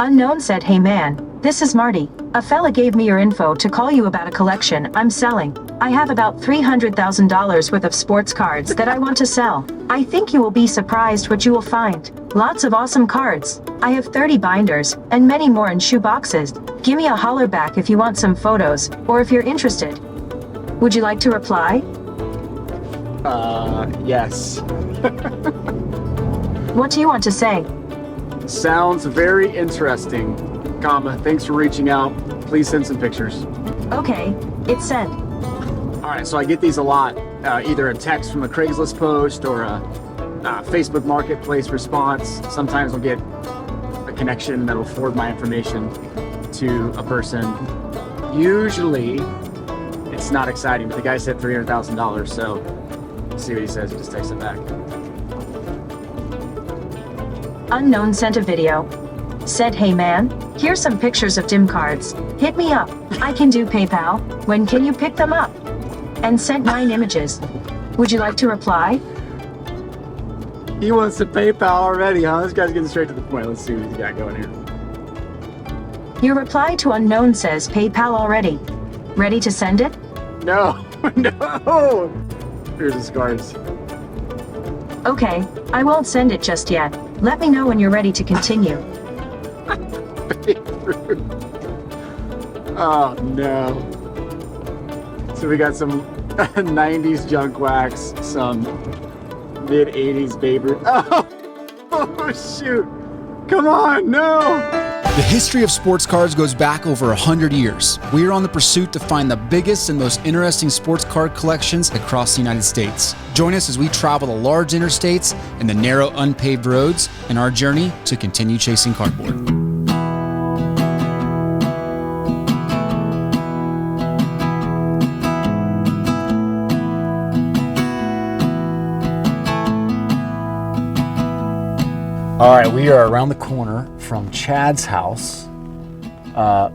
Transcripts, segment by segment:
Unknown said, "Hey man, this is Marty. A fella gave me your info to call you about a collection I'm selling. I have about $300,000 worth of sports cards that I want to sell. I think you will be surprised what you will find. Lots of awesome cards. I have 30 binders, and many more in shoe boxes. Give me a holler back if you want some photos, or if you're interested." Would you like to reply? Yes. What do you want to say? Sounds very interesting, comma, thanks for reaching out. Please send some pictures. Okay, it's sent. All right, so I get these a lot, either a text from a Craigslist post or a Facebook Marketplace response. Sometimes I'll get a connection that'll forward my information to a person. Usually, it's not exciting, but the guy said $300,000, so let's see what he says. He just texts it back. Unknown sent a video. Said, "Hey man, here's some pictures of dim cards. Hit me up. I can do PayPal. When can you pick them up?" And sent 9 images. Would you like to reply? He wants to PayPal already, huh? This guy's getting straight to the point. Let's see what he's got going here. Your reply to Unknown says, "PayPal already. Ready to send it?" No, no! Here's his cards. Okay, I won't send it just yet. Let me know when you're ready to continue. Oh no. So we got some 90s junk wax, some mid-80s Babe Ruth. Oh shoot. Come on, no! The history of sports cards goes back over 100 years. We are on the pursuit to find the biggest and most interesting sports card collections across the United States. Join us as we travel the large interstates and the narrow unpaved roads in our journey to continue chasing cardboard. All right, we are around the corner from Chad's house.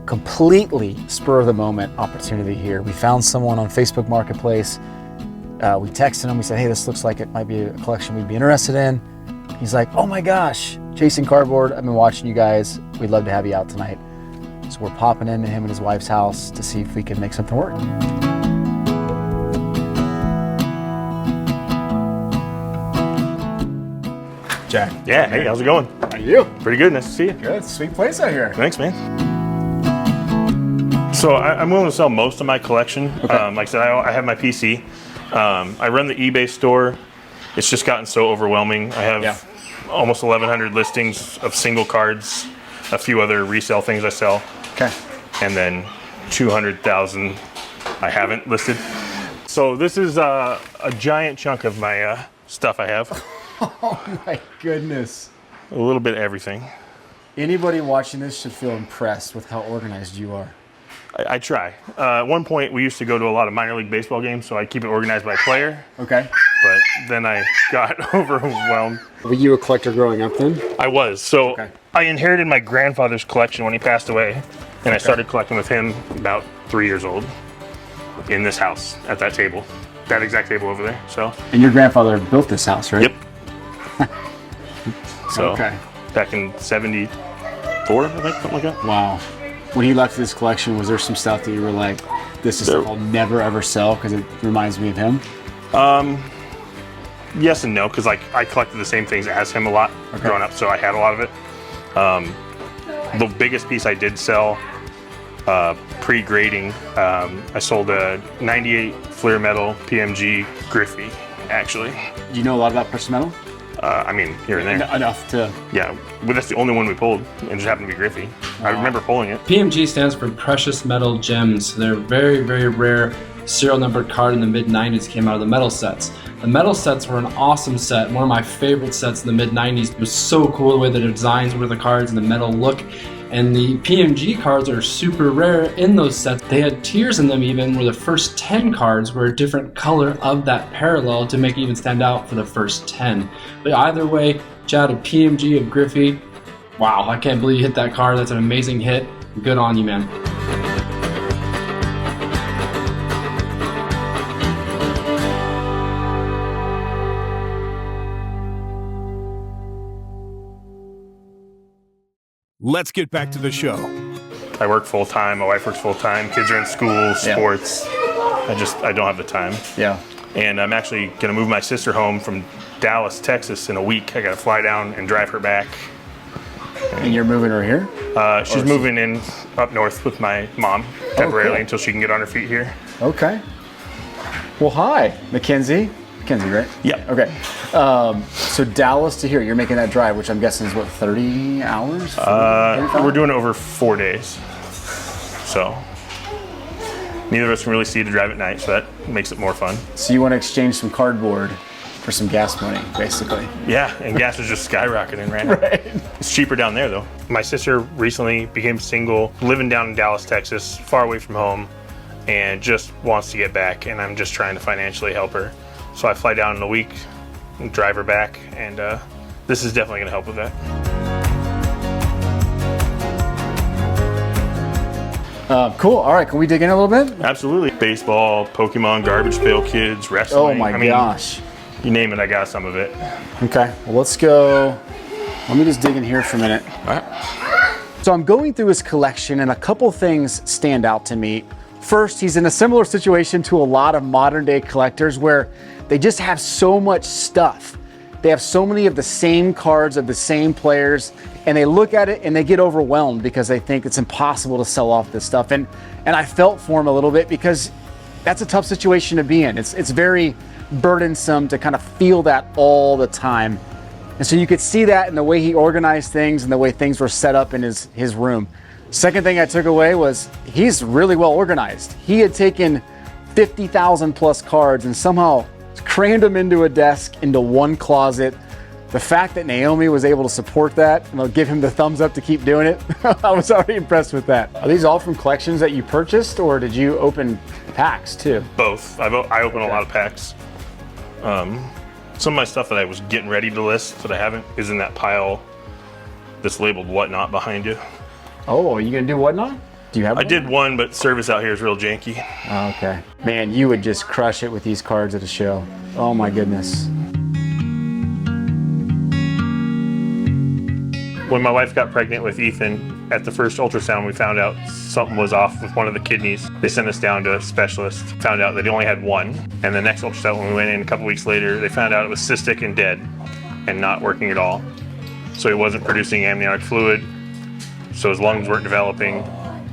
Completely spur of the moment opportunity here. We found someone on Facebook Marketplace. We texted him, we said, "Hey, this looks like it might be a collection we'd be interested in." He's like, "Oh my gosh, Chasing Cardboard, I've been watching you guys. We'd love to have you out tonight." So we're popping into him and his wife's house to see if we can make something work. Jack. Yeah, hey, how's it going? How are you? Pretty good, nice to see you. Good, sweet place out here. Thanks, man. So I'm willing to sell most of my collection. Okay. Like I said, I have my PC. I run the eBay store. It's just gotten so overwhelming. I have almost 1,100 listings of single cards, a few other resale things I sell. Okay. And then 200,000 I haven't listed. So this is a giant chunk of my stuff I have. Oh my goodness. A little bit of everything. Anybody watching this should feel impressed with how organized you are. I try. At one point, we used to go to a lot of minor league baseball games, so I keep it organized by player. Okay. But then I got overwhelmed. Were you a collector growing up then? I was. So Okay. I inherited my grandfather's collection when he passed away, and I started collecting with him about 3 years old in this house at that table. That exact table over there. So. And your grandfather built this house, right? Yep. So Okay. back in '74, I think, something like that. Wow. When he left this collection, was there some stuff that you were like, this is stuff I'll never ever sell because it reminds me of him? Yes and no, because like I collected the same things as him a lot growing up, so I had a lot of it. The biggest piece I did sell pre-grading, I sold a '98 Fleer Metal PMG Griffey, actually. Do you know a lot about precious metal? I mean, here and there. Enough to... Yeah, but that's the only one we pulled. It just happened to be Griffey. I remember pulling it. PMG stands for Precious Metal Gems. They're very, very rare. Serial numbered card in the mid-90s came out of the metal sets. The metal sets were an awesome set. One of my favorite sets in the mid-90s. It was so cool the way the designs were, the cards, and the metal look. And the PMG cards are super rare in those sets. They had tiers in them even where the first 10 cards were a different color of that parallel to make it even stand out for the first 10. But either way, Chad, a PMG of Griffey. Wow, I can't believe you hit that card. That's an amazing hit. Good on you, man. Let's get back to the show. I work full time. My wife works full time. Kids are in school, sports. I don't have the time. Yeah. And I'm actually going to move my sister home from Dallas, Texas in a week. I got to fly down and drive her back. And you're moving her here? She's moving in up north with my mom temporarily until she can get on her feet here. Okay. Well, hi, Mackenzie. Mackenzie, right? Yeah. Okay. So Dallas to here, you're making that drive, which I'm guessing is what, 30 hours? 35? We're doing it over 4 days. So neither of us can really see to drive at night, so that makes it more fun. So you want to exchange some cardboard for some gas money, basically. Yeah, and gas is just skyrocketing right now. Right. It's cheaper down there, though. My sister recently became single, living down in Dallas, Texas, far away from home, and just wants to get back, and I'm just trying to financially help her. So I fly down in a week and drive her back, and this is definitely going to help with that. Cool. All right. Can we dig in a little bit? Absolutely. Baseball, Pokemon, garbage pail kids, wrestling. Oh my gosh. You name it, I got some of it. Okay. Well, let's go. Let me just dig in here for a minute. All right. So I'm going through his collection, and a couple things stand out to me. First, he's in a similar situation to a lot of modern day collectors where they just have so much stuff. They have so many of the same cards of the same players, and they look at it and they get overwhelmed because they think it's impossible to sell off this stuff. And I felt for him a little bit because that's a tough situation to be in. It's very burdensome to kind of feel that all the time. And so you could see that in the way he organized things and the way things were set up in his room. Second thing I took away was he's really well organized. He had taken 50,000 plus cards and somehow crammed them into a desk, into one closet. The fact that Naomi was able to support that and I'll give him the thumbs up to keep doing it, I was already impressed with that. Are these all from collections that you purchased, or did you open packs too? Both. I open a lot of packs. Some of my stuff that I was getting ready to list that I haven't is in that pile that's labeled whatnot behind you. Oh, are you gonna do whatnot? Do you have I one? did one, but service out here is real janky. Oh, okay. Man, you would just crush it with these cards at a show. Oh my goodness. When my wife got pregnant with Ethan, at the first ultrasound, we found out something was off with one of the kidneys. They sent us down to a specialist, found out that he only had one. And the next ultrasound, when we went in a couple weeks later, they found out it was cystic and dead and not working at all. So he wasn't producing amniotic fluid, so his lungs weren't developing.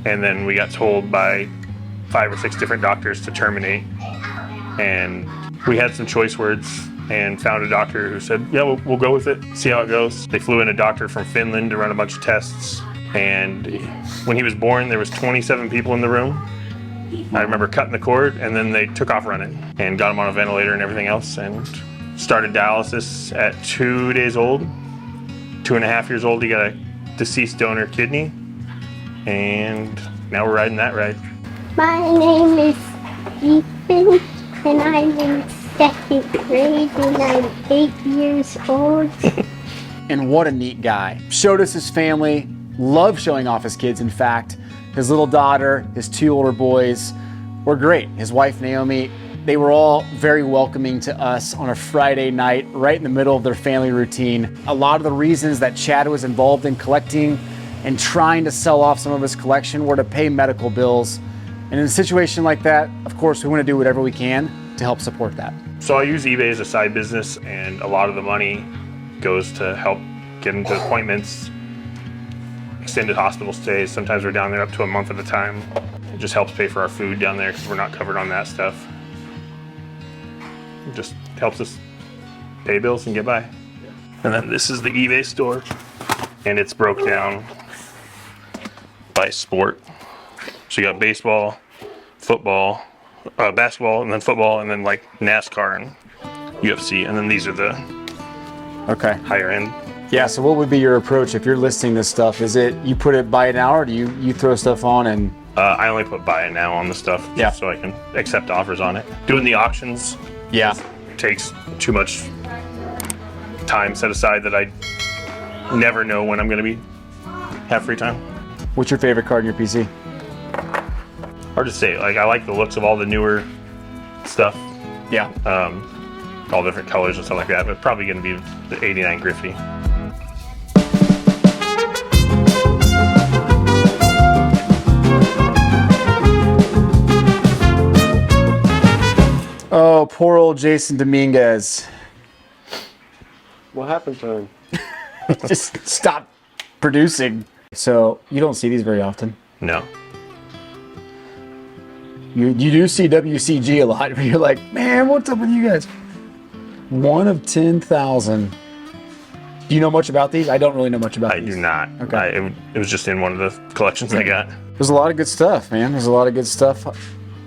And then we got told by 5 or 6 different doctors to terminate. And we had some choice words and found a doctor who said, yeah, we'll go with it, see how it goes. They flew in a doctor from Finland to run a bunch of tests. And when he was born, there was 27 people in the room. I remember cutting the cord, and then they took off running and got him on a ventilator and everything else, and started dialysis at 2 days old. 2.5 years old, he got a deceased donor kidney, and now we're riding that ride. My name is Ethan, and I'm in second grade, and I'm 8 years old. And what a neat guy. Showed us his family, loved showing off his kids. In fact, his little daughter, his 2 older boys were great. His wife, Naomi, they were all very welcoming to us on a Friday night, right in the middle of their family routine. A lot of the reasons that Chad was involved in collecting and trying to sell off some of his collection were to pay medical bills. And in a situation like that, of course, we want to do whatever we can to help support that. So I use eBay as a side business, and a lot of the money goes to help get into appointments, extended hospital stays. Sometimes we're down there up to a month at a time. It just helps pay for our food down there because we're not covered on that stuff. It just helps us pay bills and get by. And then this is the eBay store, and it's broke down by sport. So you got baseball, football, basketball, and then football, and then like NASCAR and UFC, and then these are the higher end. Yeah, so what would be your approach if you're listing this stuff? Is it you put it buy it now, or do you throw stuff on and... I only put buy it now on the stuff just so I can accept offers on it. Doing the auctions takes too much time set aside that I never know when I'm going to have free time. What's your favorite card in your PC? Hard to say. Like, I like the looks of all the newer stuff. Yeah. All different colors and stuff like that, but probably going to be the 89 Griffey. poor old Jason Dominguez. What happened to him? Just stopped producing. So you don't see these very often. No. You do see WCG a lot, where you're like, man, what's up with you guys? 1 of 10,000. Do you know much about these? I don't really know much about I these. do not. Okay. It was just in one of the collections I got. There's a lot of good stuff, man. There's a lot of good stuff.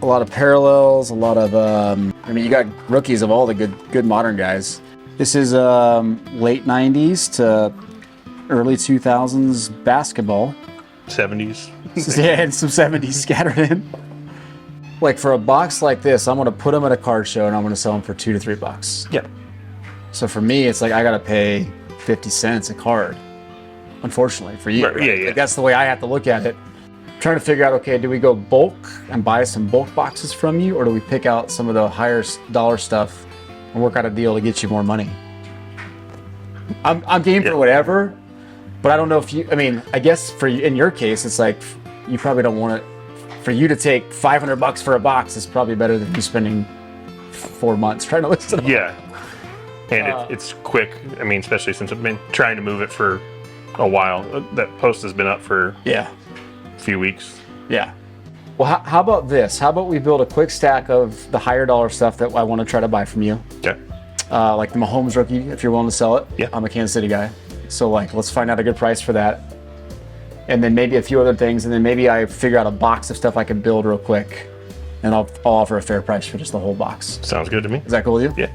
A lot of parallels, a lot of, I mean, you got rookies of all the good modern guys. This is late 90s to early 2000s basketball. 70s. Yeah, and some 70s scattered in. Like for a box like this, I'm gonna put them at a card show and I'm gonna sell them for $2 to $3. Yep. So for me, it's like I gotta pay 50 cents a card. Unfortunately for you, Right, yeah. Like that's the way I have to look at it. Trying to figure out, okay, do we go bulk and buy some bulk boxes from you, or do we pick out some of the higher dollar stuff and work out a deal to get you more money? I'm game for whatever, but I don't know if you. I mean, I guess for you, in your case, it's like you probably don't want it. For you to take $500 for a box is probably better than you spending 4 months trying to list it. Yeah. And it's quick. I mean, especially since I've been trying to move it for a while. That post has been up for Yeah. a few weeks. Yeah. Well, how about this? How about we build a quick stack of the higher dollar stuff that I want to try to buy from you? Okay. Like the Mahomes rookie, if you're willing to sell it. Yeah. I'm a Kansas City guy. So like, let's find out a good price for that. And then maybe a few other things. And then maybe I figure out a box of stuff I can build real quick. And I'll offer a fair price for just the whole box. Sounds good to me. Is that cool with you? Yeah.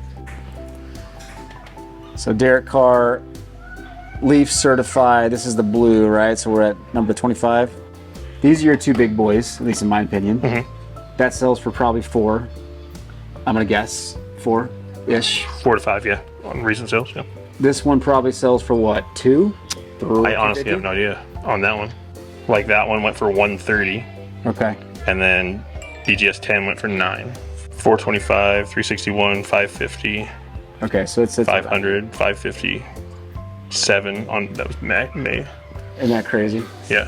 So Derek Carr, Leaf certified. This is the blue, right? So we're at number 25. These are your two big boys, at least in my opinion. Mm-hmm. That sells for probably 4. I'm gonna guess 4-ish. 4 to 5, yeah. On recent sales, yeah. This one probably sells for what? 2? I honestly have no idea on that one. Like that one went for 130, Okay. and then DGS 10 went for 9. 425, 361, 550, Okay, so it's 500, 550, 7 on that was May. Isn't that crazy? Yeah.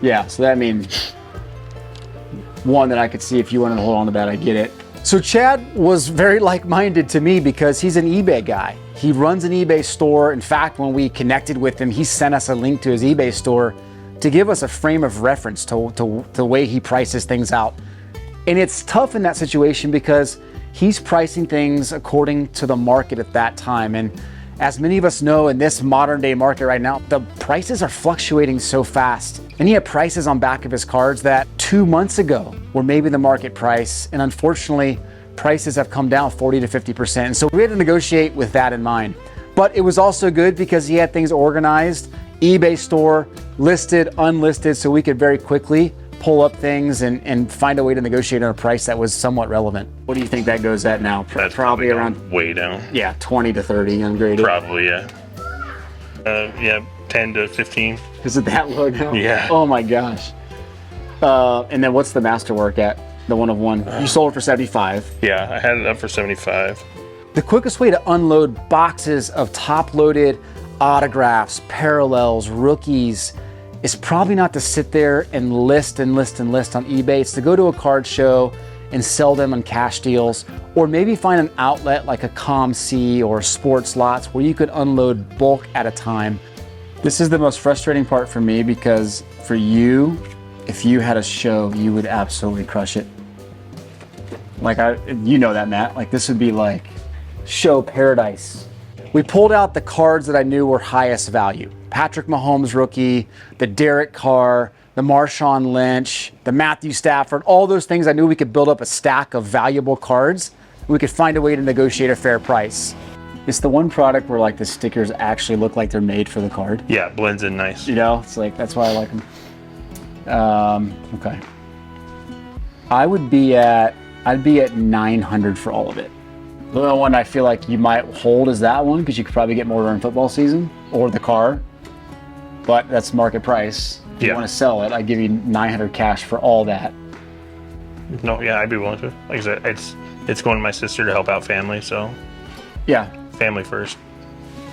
Yeah, so that means one that I could see if you wanted to hold on to that, I get it. So Chad was very like-minded to me because he's an eBay guy. He runs an eBay store. In fact, when we connected with him, he sent us a link to his eBay store to give us a frame of reference to the way he prices things out. And it's tough in that situation because he's pricing things according to the market at that time. And as many of us know, in this modern day market right now, the prices are fluctuating so fast. And he had prices on back of his cards that 2 months ago were maybe the market price. And unfortunately, prices have come down 40 to 50%. And so we had to negotiate with that in mind. But it was also good because he had things organized, eBay store, listed, unlisted, so we could very quickly pull up things and find a way to negotiate on a price that was somewhat relevant. What do you think that goes at now? That's probably gone around, way down. yeah, 20 to 30 ungraded. Probably, yeah. Yeah, 10 to 15. Is it that low now? Yeah. Oh my gosh. And then what's the masterwork at? The 1 of 1. You sold it for 75. Yeah, I had it up for 75. The quickest way to unload boxes of top-loaded autographs, parallels, rookies, is probably not to sit there and list on eBay. It's to go to a card show and sell them on cash deals, or maybe find an outlet like a ComC or Sports Lots where you could unload bulk at a time. This is the most frustrating part for me because for you, if you had a show, you would absolutely crush it. Like you know that, Matt. Like this would be like show paradise. We pulled out the cards that I knew were highest value. Patrick Mahomes rookie, the Derek Carr, the Marshawn Lynch, the Matthew Stafford, all those things I knew we could build up a stack of valuable cards. We could find a way to negotiate a fair price. It's the one product where like the stickers actually look like they're made for the card. Yeah, it blends in nice. You know, it's like, that's why I like them. Okay. I'd be at 900 for all of it. The only one I feel like you might hold is that one because you could probably get more during football season, or the car, but that's market price. If you want to sell it, I'd give you 900 cash for all that. No, yeah, I'd be willing to. Like I said, it's going to my sister to help out family, so Yeah. family first.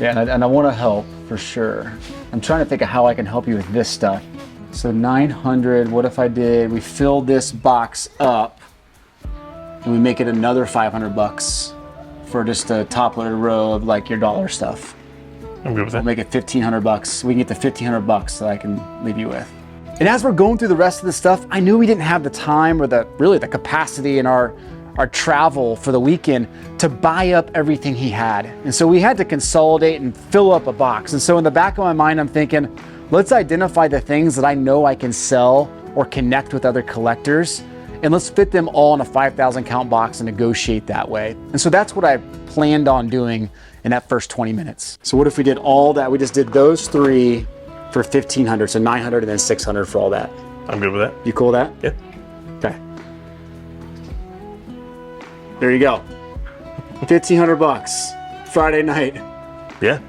Yeah, and I want to help for sure. I'm trying to think of how I can help you with this stuff. So 900, what if we filled this box up and we make it another 500 bucks for just a top loaded row of like your dollar stuff. I'm good with We'll that. make it 1,500 bucks. We can get the 1,500 bucks that I can leave you with. And as we're going through the rest of the stuff, I knew we didn't have the time or the capacity in our travel for the weekend to buy up everything he had. And so we had to consolidate and fill up a box. And so in the back of my mind, I'm thinking, let's identify the things that I know I can sell or connect with other collectors, and let's fit them all in a 5,000 count box and negotiate that way. And so that's what I planned on doing in that first 20 minutes. So what if we did all that? We just did those 3 for 1,500, so 900 and then 600 for all that. I'm good with that. You cool with that? Yeah. Okay. There you go. 1,500 bucks, Friday night. Yeah.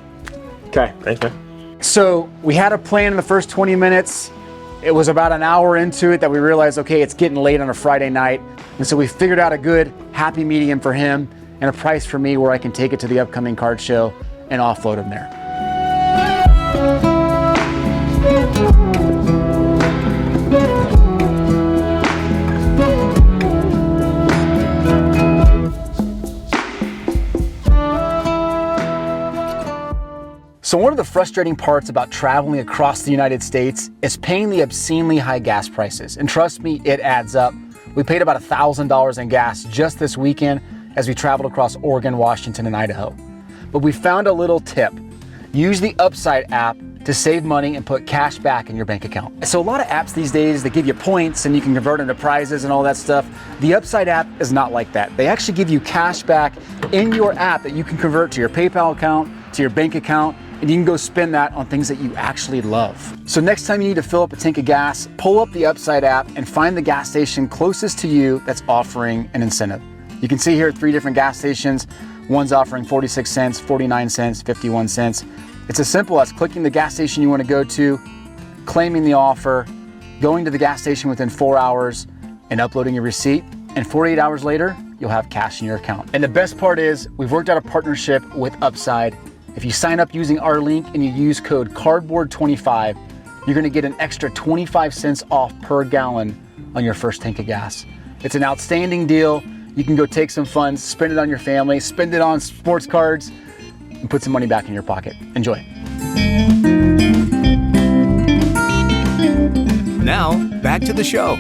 Okay. Thanks, man. So we had a plan in the first 20 minutes. It was about an hour into it that we realized, okay, it's getting late on a Friday night. And so we figured out a good happy medium for him and a price for me where I can take it to the upcoming card show and offload him there. So one of the frustrating parts about traveling across the United States is paying the obscenely high gas prices. And trust me, it adds up. We paid about $1,000 in gas just this weekend as we traveled across Oregon, Washington, and Idaho. But we found a little tip. Use the Upside app to save money and put cash back in your bank account. So a lot of apps these days, they give you points and you can convert into prizes and all that stuff. The Upside app is not like that. They actually give you cash back in your app that you can convert to your PayPal account, to your bank account, and you can go spend that on things that you actually love. So next time you need to fill up a tank of gas, pull up the Upside app and find the gas station closest to you that's offering an incentive. You can see here 3 different gas stations. One's offering 46 cents, 49 cents, 51 cents. It's as simple as clicking the gas station you want to go to, claiming the offer, going to the gas station within 4 hours, and uploading your receipt. And 48 hours later, you'll have cash in your account. And the best part is, we've worked out a partnership with Upside. If you sign up using our link and you use code CARDBOARD25, you're gonna get an extra 25 cents off per gallon on your first tank of gas. It's an outstanding deal. You can go take some funds, spend it on your family, spend it on sports cards, and put some money back in your pocket. Enjoy. Now, back to the show.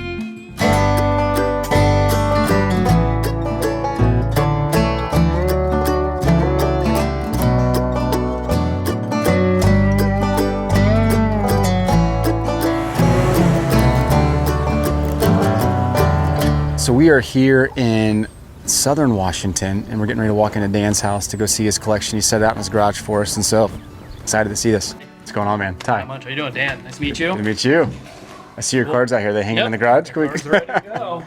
So we are here in Southern Washington, and we're getting ready to walk into Dan's house to go see his collection. He set it out in his garage for us, and so excited to see this. What's going on, man? Ty. Not much. How you doing, Dan? Nice to meet you. Good to meet you. I see your cards out here. They hanging in the garage. Cards ready to go.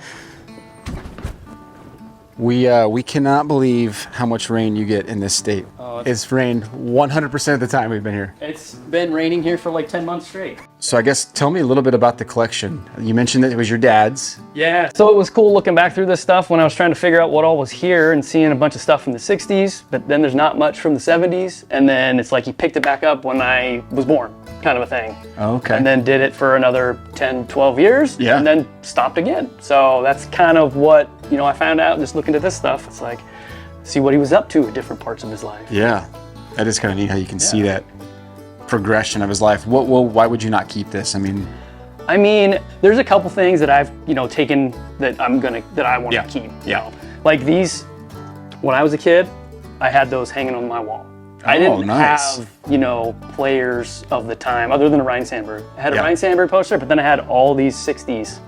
We cannot believe how much rain you get in this state. Oh, It's rained 100% of the time we've been here. It's been raining here for like 10 months straight. So I guess tell me a little bit about the collection. You mentioned that it was your dad's. Yeah. So it was cool looking back through this stuff when I was trying to figure out what all was here and seeing a bunch of stuff from the 60s, but then there's not much from the 70s. And then it's like he picked it back up when I was born, kind of a thing. Okay. And then did it for another 10, 12 years. Yeah. And then stopped again. So that's kind of what, I found out just looking at this stuff. It's like, see what he was up to at different parts of his life. Yeah. That is kind of neat how you can see that progression of his life. Why would you not keep this? I mean, there's a couple things that I've, taken that I want to keep. Like these, when I was a kid, I had those hanging on my wall. I didn't have, players of the time other than a Ryan Sandberg. I had a Ryan Sandberg poster, but then I had all these 60s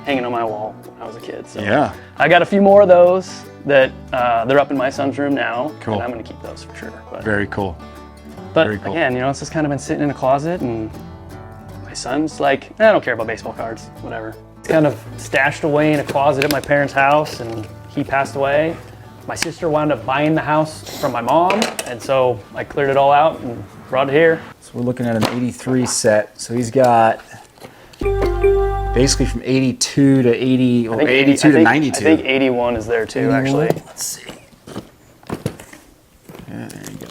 hanging on my wall when I was a kid. So I got a few more of those that they're up in my son's room now. Cool. And I'm going to keep those for sure. But, very cool. But Very cool. again, it's just kind of been sitting in a closet, and my son's like, I don't care about baseball cards, whatever. It's kind of stashed away in a closet at my parents' house, and he passed away. My sister wound up buying the house from my mom, and so I cleared it all out and brought it here. So we're looking at an 83 set. So he's got basically from 82 to 80, or 82 to 92. I think 81 is there too, actually. Let's see. Yeah, there you go.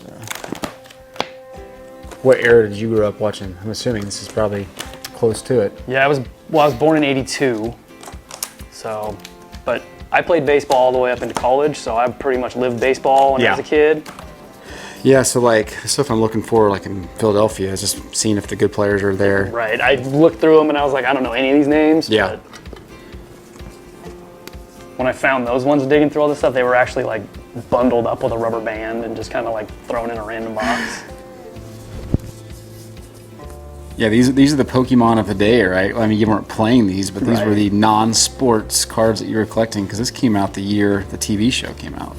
What era did you grow up watching? I'm assuming this is probably close to it. Yeah, I was born in 82, so, but I played baseball all the way up into college, so I pretty much lived baseball when I was a kid. Yeah, so like stuff I'm looking for, like in Philadelphia, is just seeing if the good players are there. Right. I looked through them and I was like, I don't know any of these names. Yeah. But when I found those ones digging through all this stuff, they were actually like bundled up with a rubber band and just kind of like thrown in a random box. Yeah, these are the Pokemon of the day, right? I mean, you weren't playing these, but these were the non-sports cards that you were collecting, because this came out the year the TV show came out.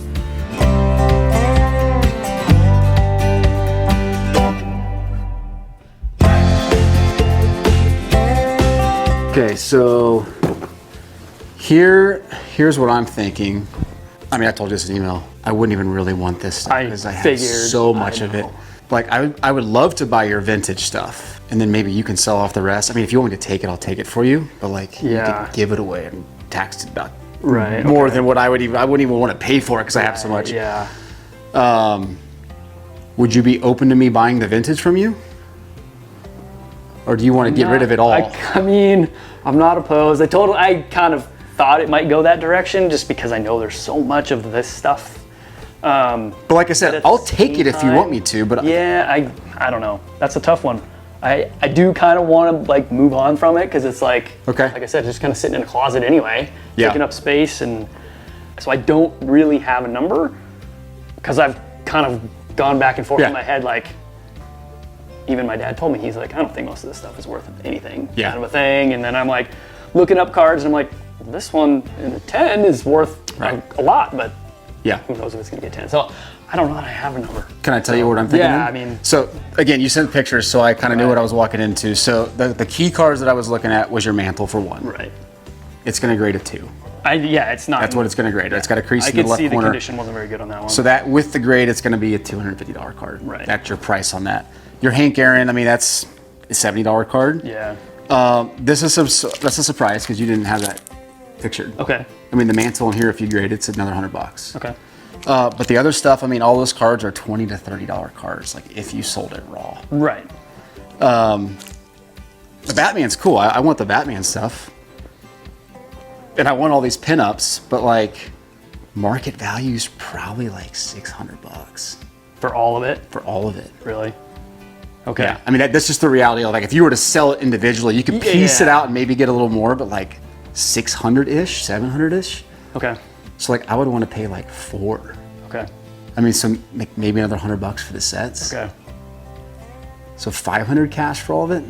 Okay, so here's what I'm thinking. I mean, I told you this in email. I wouldn't even really want this stuff because I have so much of it. Like, I would love to buy your vintage stuff, and then maybe you can sell off the rest. I mean, if you want me to take it, I'll take it for you. But like, you could give it away and tax it about more than what I wouldn't even want to pay for it because I have so much. Yeah. Would you be open to me buying the vintage from you? Or do you want to get rid of it all? I mean, I'm not opposed. I kind of thought it might go that direction just because I know there's so much of this stuff. But like I said, I'll take it if you want me to. But yeah, I don't know. That's a tough one. I do kind of want to like move on from it because it's like, like I said, just kind of sitting in a closet anyway, taking up space, and so I don't really have a number because I've kind of gone back and forth in my head. Like, even my dad told me, he's like, I don't think most of this stuff is worth anything, kind of a thing. And then I'm like looking up cards, and I'm like, this one in a 10 is worth a lot, but who knows if it's gonna get 10. So I don't know that I have a number. Can I tell you what I'm thinking? Yeah, I mean. So again, you sent pictures, so I kind of knew what I was walking into. So the key cards that I was looking at was your mantle for one. Right. It's gonna grade a 2. It's not. That's what it's gonna grade. It's got a crease in the left corner. I could see the condition wasn't very good on that one. So that with the grade, it's gonna be a $250 card. Right. That's your price on that. Your Hank Aaron, I mean, that's a $70 card. Yeah. That's a surprise because you didn't have that pictured. Okay. I mean, the mantle in here, if you grade it's another $100. Okay. But the other stuff, I mean, all those cards are $20 to $30 cards, like if you sold it raw. Right. The Batman's cool. I want the Batman stuff. And I want all these pinups, but like market value's probably like $600. For all of it? For all of it. Really? Okay. Yeah. I mean, that's just the reality of like, if you were to sell it individually, you could piece it out and maybe get a little more, but like 600-ish, 700-ish. Okay. So like, I would want to pay like 4. Okay. I mean, so maybe another $100 for the sets. Okay. So 500 cash for all of it?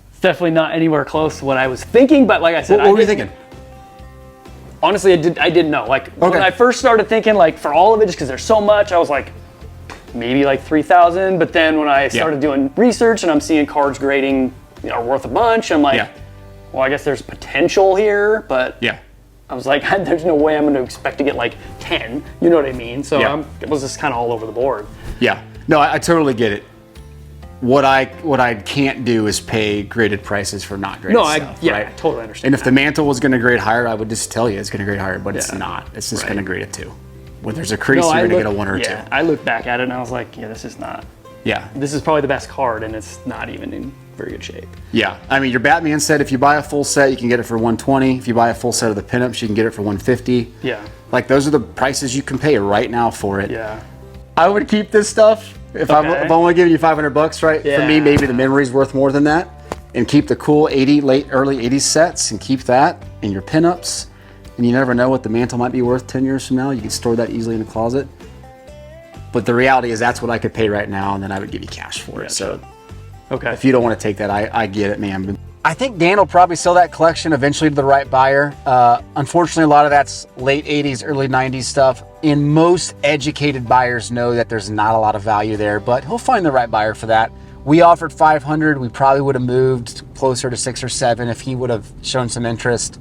It's definitely not anywhere close to what I was thinking, but like I said, what were you thinking? Honestly, I didn't know. Like when I first started thinking, like for all of it, just because there's so much, I was like, maybe like 3,000. But then when I started doing research and I'm seeing cards grading, are worth a bunch, I'm like, well, I guess there's potential here, but I was like, there's no way I'm going to expect to get like 10. You know what I mean? So it was just kind of all over the board. Yeah. No, I totally get it. What I can't do is pay graded prices for not graded stuff. I totally understand. And if the mantle was going to grade higher, I would just tell you it's going to grade higher, but it's not. It's just going to grade a 2. When there's a crease, you're going to get a 1 or 2. I looked back at it and I was like, this is not. Yeah. This is probably the best card, and it's not even in very good shape. Yeah. I mean, your Batman set, if you buy a full set, you can get it for 120. If you buy a full set of the pinups, you can get it for 150. Yeah. Like, those are the prices you can pay right now for it. Yeah. I would keep this stuff. If I'm only giving you $500, right? Yeah. For me, maybe the memory's worth more than that. And keep the cool early 80s sets and keep that in your pinups. And you never know what the mantle might be worth 10 years from now. You can store that easily in a closet. But the reality is that's what I could pay right now, and then I would give you cash for it. So if you don't want to take that, I get it, man. I think Dan will probably sell that collection eventually to the right buyer. Unfortunately, a lot of that's late 80s, early 90s stuff. And most educated buyers know that there's not a lot of value there, but he'll find the right buyer for that. We offered 500. We probably would have moved closer to 6 or 7 if he would have shown some interest.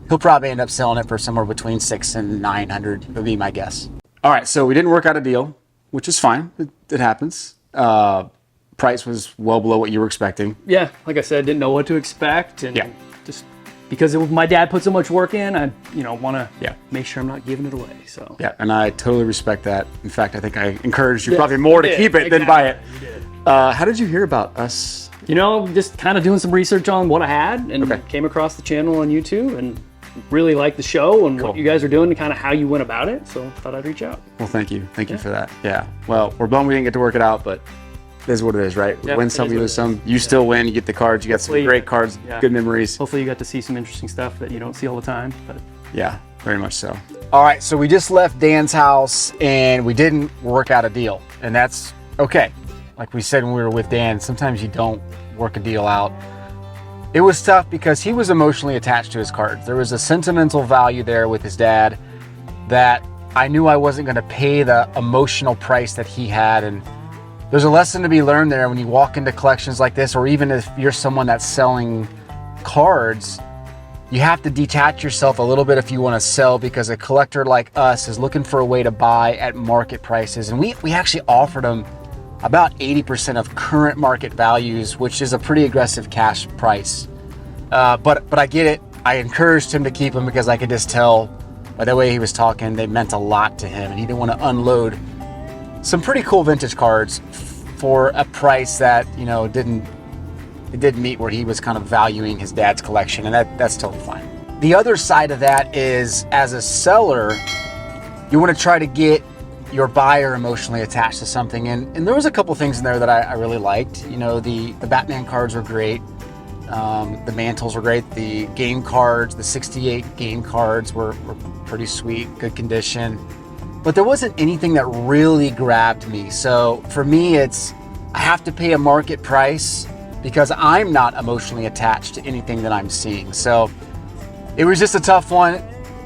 He'll probably end up selling it for somewhere between 600 and 900 would be my guess. All right, so we didn't work out a deal, which is fine. It happens. Price was well below what you were expecting. Yeah, like I said, didn't know what to expect, and just because my dad put so much work in, I want to make sure I'm not giving it away. So and I totally respect that. In fact, I think I encouraged you probably more to keep it than buy it. You did. How did you hear about us? Just kind of doing some research on what I had, and came across the channel on YouTube, and really like the show and what you guys are doing and kind of how you went about it. So thought I'd reach out. Well, thank you. Thank you for that. Yeah. Well, we're bummed we didn't get to work it out, but it is what it is, right? Yeah, Win some, you lose some. You still win. You get the cards. You got some great cards, good memories. Hopefully you got to see some interesting stuff that you don't see all the time. But yeah, very much so. All right, so we just left Dan's house and we didn't work out a deal, and that's okay. Like we said when we were with Dan, sometimes you don't work a deal out. It was tough because he was emotionally attached to his cards. There was a sentimental value there with his dad that I knew I wasn't going to pay the emotional price that he had. And there's a lesson to be learned there when you walk into collections like this, or even if you're someone that's selling cards, you have to detach yourself a little bit if you want to sell, because a collector like us is looking for a way to buy at market prices. And we actually offered them about 80% of current market values, which is a pretty aggressive cash price. But I get it. I encouraged him to keep them because I could just tell by the way he was talking, they meant a lot to him, and he didn't want to unload some pretty cool vintage cards for a price that, you know, didn't meet where he was kind of valuing his dad's collection, and that's totally fine. The other side of that is, as a seller, you want to try to get your buyer emotionally attached to something, and there was a couple things in there that I really liked. You know, the Batman cards were great, the mantles were great, the game cards, the 68 game cards were pretty sweet, good condition, but there wasn't anything that really grabbed me. So for me, it's, I have to pay a market price because I'm not emotionally attached to anything that I'm seeing. So it was just a tough one.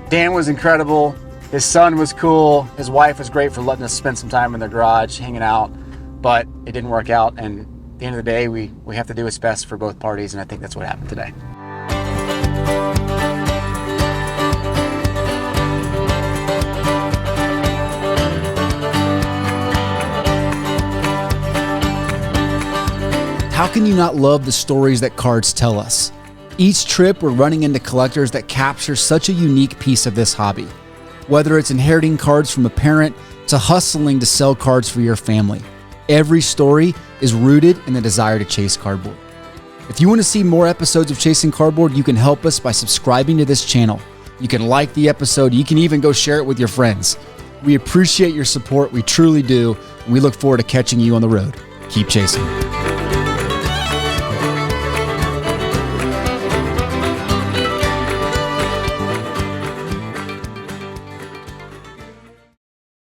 Dan was incredible. His son was cool. His wife was great for letting us spend some time in their garage hanging out, but it didn't work out. And at the end of the day, we have to do what's best for both parties, and I think that's what happened today. How can you not love the stories that cards tell us? Each trip we're running into collectors that capture such a unique piece of this hobby. Whether it's inheriting cards from a parent to hustling to sell cards for your family, every story is rooted in the desire to chase cardboard. If you want to see more episodes of Chasing Cardboard, you can help us by subscribing to this channel. You can like the episode, you can even go share it with your friends. We appreciate your support, we truly do, and we look forward to catching you on the road. Keep chasing.